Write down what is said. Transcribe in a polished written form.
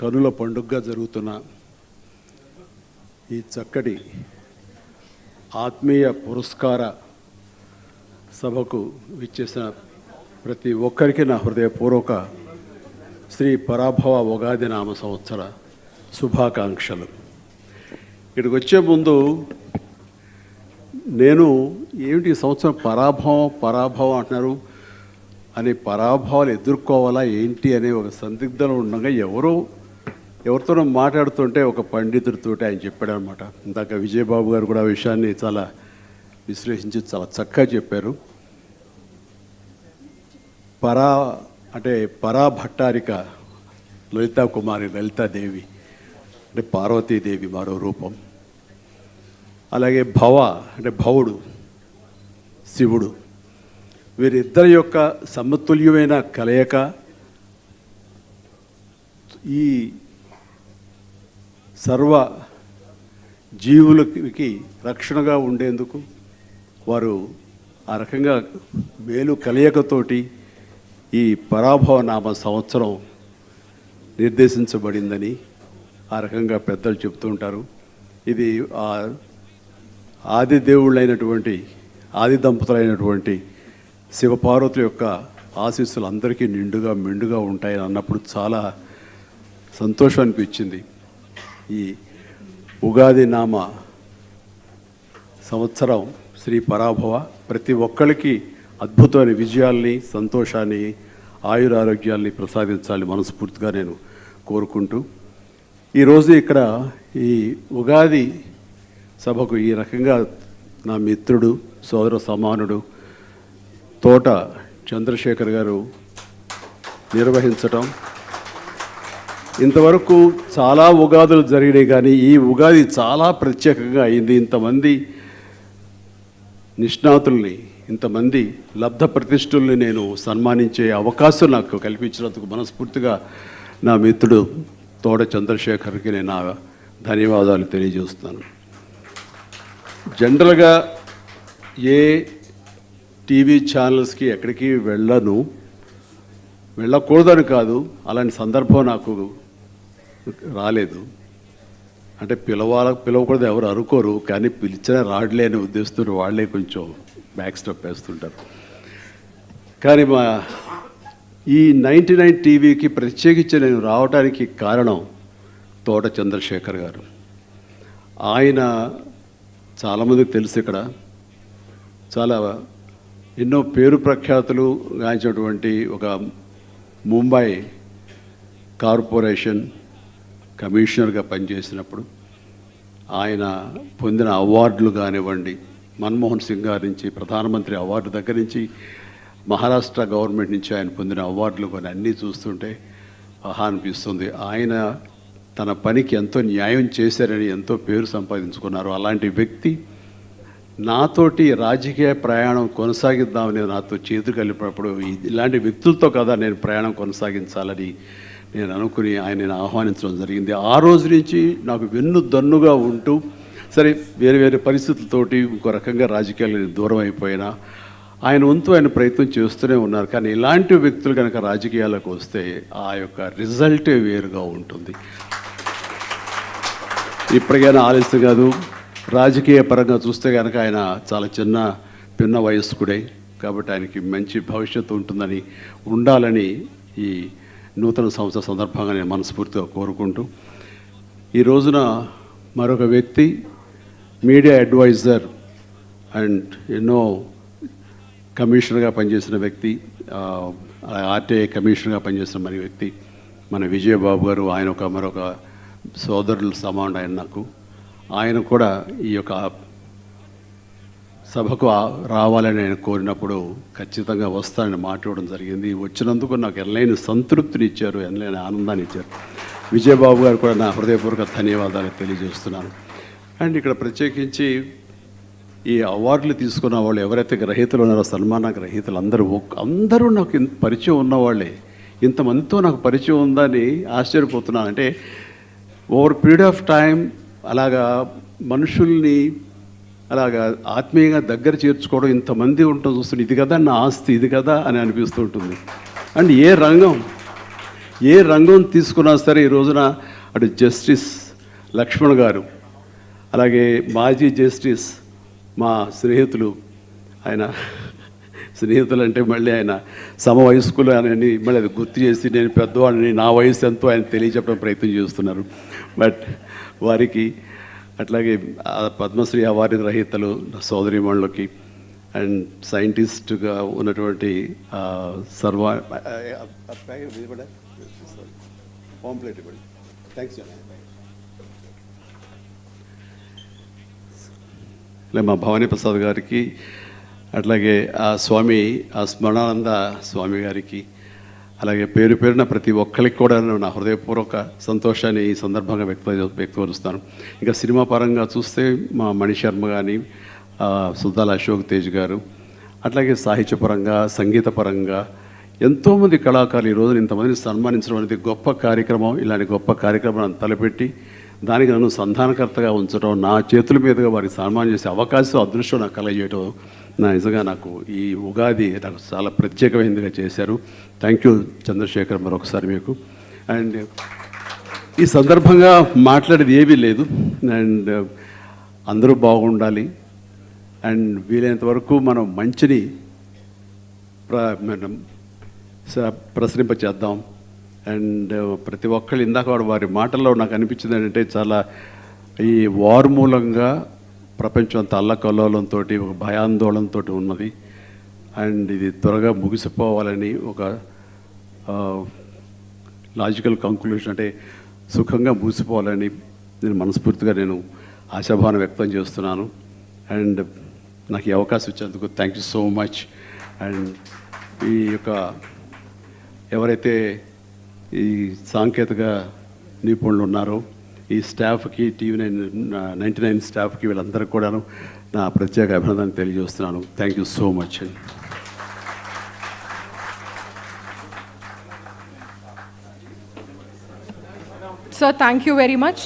కనుల పండుగగా జరుగుతున్న ఈ చక్కటి ఆత్మీయ పురస్కార సభకు విచ్చేసిన ప్రతి ఒక్కరికి నా హృదయపూర్వక శ్రీ పరాభవ ఉగాది నామ సంవత్సర శుభాకాంక్షలు. ఇక్కడికి వచ్చే ముందు నేను ఏమిటి ఈ సంవత్సరం పరాభవం అంటున్నారు అని, పరాభవాలు ఎదుర్కోవాలా ఏంటి అనే ఒక సందిగ్ధంలో ఉండగా ఎవరితోనో మాట్లాడుతుంటే ఒక పండితుడితో ఆయన చెప్పాడనమాట. ఇందాక విజయబాబు గారు కూడా ఆ విషయాన్ని చాలా విశ్లేషించి చాలా చక్కగా చెప్పారు. పరాభట్టారిక లలితా కుమారి, లలితాదేవి అంటే పార్వతీదేవి మరో రూపం. అలాగే భవుడు శివుడు, వీరిద్దరి యొక్క సమతుల్యమైన కలయిక ఈ సర్వ జీవులకి రక్షణగా ఉండేందుకు వారు ఆ రకంగా మేలు కలయికతోటి ఈ పరాభవ నామ సంవత్సరం నిర్దేశించబడిందని ఆ రకంగా పెద్దలు చెప్తూ ఉంటారు. ఇది ఆది దేవుళ్ళైనటువంటి ఆది దంపతులైనటువంటి శివపార్వతుల యొక్క ఆశీస్సులు అందరికీ నిండుగా మెండుగా ఉంటాయని అన్నప్పుడు చాలా సంతోషం అనిపించింది. ఈ ఉగాది నామ సంవత్సరం శ్రీ పరాభవ ప్రతి ఒక్కరికి అద్భుతమైన విజయాల్ని, సంతోషాన్ని, ఆయురారోగ్యాల్ని ప్రసాదించాలని మనస్ఫూర్తిగా నేను కోరుకుంటూ ఈరోజు ఇక్కడ ఈ ఉగాది సభకు ఈ రకంగా నా మిత్రుడు, సోదర సమానుడు తోట చంద్రశేఖర్ గారు నిర్వహించటం, ఇంతవరకు చాలా ఉగాదులు జరిగినాయి కానీ ఈ ఉగాది చాలా ప్రత్యేకంగా అయింది. ఇంతమంది నిష్ణాతుల్ని, ఇంతమంది లబ్ధ ప్రతిష్ఠుల్ని నేను సన్మానించే అవకాశం నాకు కల్పించినందుకు మనస్ఫూర్తిగా నా మిత్రుడు తోట చంద్రశేఖర్కి నేను నా ధన్యవాదాలు తెలియజేస్తున్నాను. జనరల్గా ఏ టీవీ ఛానల్స్కి ఎక్కడికి వెళ్ళకూడదని కాదు, అలాంటి సందర్భం నాకు రాలేదు. అంటే పిలవకూడదు ఎవరు అనుకోరు, కానీ పిలిచినా రాడలే అని ఉద్దేశంతో వాళ్ళే కొంచెం బ్యాక్ స్టెప్ వేస్తుంటారు. కానీ ఈ 99 టీవీకి ప్రత్యేకించి నేను రావడానికి కారణం తోట చంద్రశేఖర్ గారు. ఆయన చాలామందికి తెలుసు, ఇక్కడ చాలా ఎన్నో పేరు ప్రఖ్యాతులు గాంచినటువంటి ఒక ముంబై కార్పొరేషన్ కమిషనర్గా పనిచేసినప్పుడు ఆయన పొందిన అవార్డులు కానివ్వండి, మన్మోహన్ సింగ్ గారి నుంచి ప్రధానమంత్రి అవార్డు దగ్గర నుంచి మహారాష్ట్ర గవర్నమెంట్ నుంచి ఆయన పొందిన అవార్డులు కొన్ని అన్నీ చూస్తుంటే అనిపిస్తుంది. ఆయన తన పనికి ఎంతో న్యాయం చేశారని ఎంతో పేరు సంపాదించుకున్నారు. అలాంటి వ్యక్తి నాతోటి రాజకీయ ప్రయాణం కొనసాగిద్దామని నాతో చేతులు కలిపినప్పుడు ఇలాంటి వ్యక్తులతో కదా నేను ప్రయాణం కొనసాగించాలని నేను అనుకుని ఆయన ఆహ్వానించడం జరిగింది. ఆ రోజు నుంచి నాకు వెన్నుదన్నుగా ఉంటూ, సరే వేరే వేరే పరిస్థితులతోటి ఇంకో రకంగా రాజకీయాలు దూరం అయిపోయినా ఆయన వంతు ఆయన ప్రయత్నం చేస్తూనే ఉన్నారు. కానీ ఇలాంటి వ్యక్తులు కనుక రాజకీయాలకు వస్తే ఆ యొక్క రిజల్టే వేరుగా ఉంటుంది. ఇప్పటికైనా ఆలస్యం కాదు. రాజకీయ పరంగా చూస్తే కనుక ఆయన చాలా పిన్న వయస్కుడే, కాబట్టి ఆయనకి మంచి భవిష్యత్తు ఉండాలని ఈ నూతన సంవత్సర సందర్భంగా నేను మనస్ఫూర్తిగా కోరుకుంటూ, ఈ రోజున మరొక వ్యక్తి మీడియా అడ్వైజర్ అండ్ ఎన్నో కమిషనర్గా పనిచేసిన వ్యక్తి, ఆర్టీఐ కమిషనర్గా పనిచేసిన మరి వ్యక్తి మన విజయబాబు గారు. ఆయన మరొక సోదరులు సమానం ఆయన నాకు. ఆయన కూడా ఈ యొక్క సభకు రావాలని ఆయన కోరినప్పుడు ఖచ్చితంగా వస్తానని మాట్లాడడం జరిగింది. వచ్చినందుకు నాకు ఎనలేని సంతృప్తిని ఇచ్చారు, ఎనలేని ఆనందాన్ని ఇచ్చారు. విజయబాబు గారు కూడా నా హృదయపూర్వక ధన్యవాదాలు తెలియజేస్తున్నాను. అండ్ ఇక్కడ ప్రత్యేకించి ఈ అవార్డులు తీసుకున్న వాళ్ళు ఎవరైతే గ్రహీతలు ఉన్నారో, సన్మాన గ్రహీతలు అందరూ నాకు పరిచయం ఉన్నవాళ్ళే. ఇంతమందితో నాకు పరిచయం ఉందని ఆశ్చర్యపోతున్నాను. అంటే ఓవర్ పీరియడ్ ఆఫ్ టైం అలాగా మనుషుల్ని అలాగా ఆత్మీయంగా దగ్గర చేర్చుకోవడం, ఇంతమంది ఉండటం చూస్తుంటే ఇది కదా నా ఆస్తి, ఇది కదా అని అనిపిస్తూ ఉంటుంది. అండ్ ఏ రంగం ఏ రంగం తీసుకున్నా సరే ఈ రోజున అటు జస్టిస్ లక్ష్మణ్ గారు, అలాగే మాజీ జస్టిస్ మా స్నేహితులు, ఆయన స్నేహితులు అంటే మళ్ళీ ఆయన సమవయస్కులు అని మళ్ళీ అది గుర్తు చేసి నేను పెద్దవాడిని, నా వయసు ఎంతో ఆయన తెలియచెప్పడం ప్రయత్నం చేస్తున్నారు. బట్ వారికి, అట్లాగే పద్మశ్రీ అవార్డు గ్రహీతలు సోదరిమణులకి అండ్ సైంటిస్ట్గా ఉన్నటువంటి థ్యాంక్స్. మా భవానీ ప్రసాద్ గారికి, అట్లాగే ఆ స్వామి ఆ స్మరణానంద స్వామి గారికి, అలాగే పేరు పేరున ప్రతి ఒక్కరికి కూడా నా హృదయపూర్వక సంతోషాన్ని ఈ సందర్భంగా వ్యక్తపరుస్తాను. ఇంకా సినిమా పరంగా చూస్తే మా మణిశర్మ కానీ, సుల్తాన్ అశోక్ తేజ్ గారు, అట్లాగే సాహిత్యపరంగా సంగీతపరంగా ఎంతోమంది కళాకారులు ఈ రోజున ఇంతమందిని సన్మానించడం అనేది గొప్ప కార్యక్రమం. ఇలాంటి గొప్ప కార్యక్రమాన్ని తలపెట్టి దానికి నన్ను సంధానకర్తగా ఉంచడం, నా చేతుల మీదుగా వారికి సన్మానం చేసే అవకాశం, అదృష్టం నాకు కలగజేయడం నిజంగా నాకు ఈ ఉగాది నాకు చాలా ప్రత్యేకమైనదిగా చేశారు. థ్యాంక్ యూ చంద్రశేఖర్ మరొకసారి మీకు. అండ్ ఈ సందర్భంగా మాట్లాడేది ఏమీ లేదు. అండ్ అందరూ బాగుండాలి అండ్ వీలైనంత వరకు మనం మంచిని ప్రసరింపచేద్దాం. అండ్ ప్రతి ఒక్కళ్ళు ఇందాక వారి మాటల్లో నాకు అనిపించింది ఏంటంటే, చాలా ఈ వార్ మూలంగా ప్రపంచం అంతా అల్లకల్లోలంతో ఒక భయాందోళనతో ఉన్నది. అండ్ ఇది త్వరగా ముగిసిపోవాలని ఒక లాజికల్ కంక్లూషన్, అంటే సుఖంగా ముగిసిపోవాలని నేను మనస్ఫూర్తిగా ఆశాభావం వ్యక్తం చేస్తున్నాను. అండ్ నాకు ఈ అవకాశం ఇచ్చేందుకు thank you so much. And ఈ యొక్క ఎవరైతే ఈ సాంకేతిక నిపుణులు ఉన్నారో ఈ స్టాఫ్కి, TV9 99 స్టాఫ్కి, వీళ్ళందరికీ కూడాను నా ప్రత్యేక అభినందన తెలియజేస్తున్నాను. Thank you so much. Sir, thank you very much.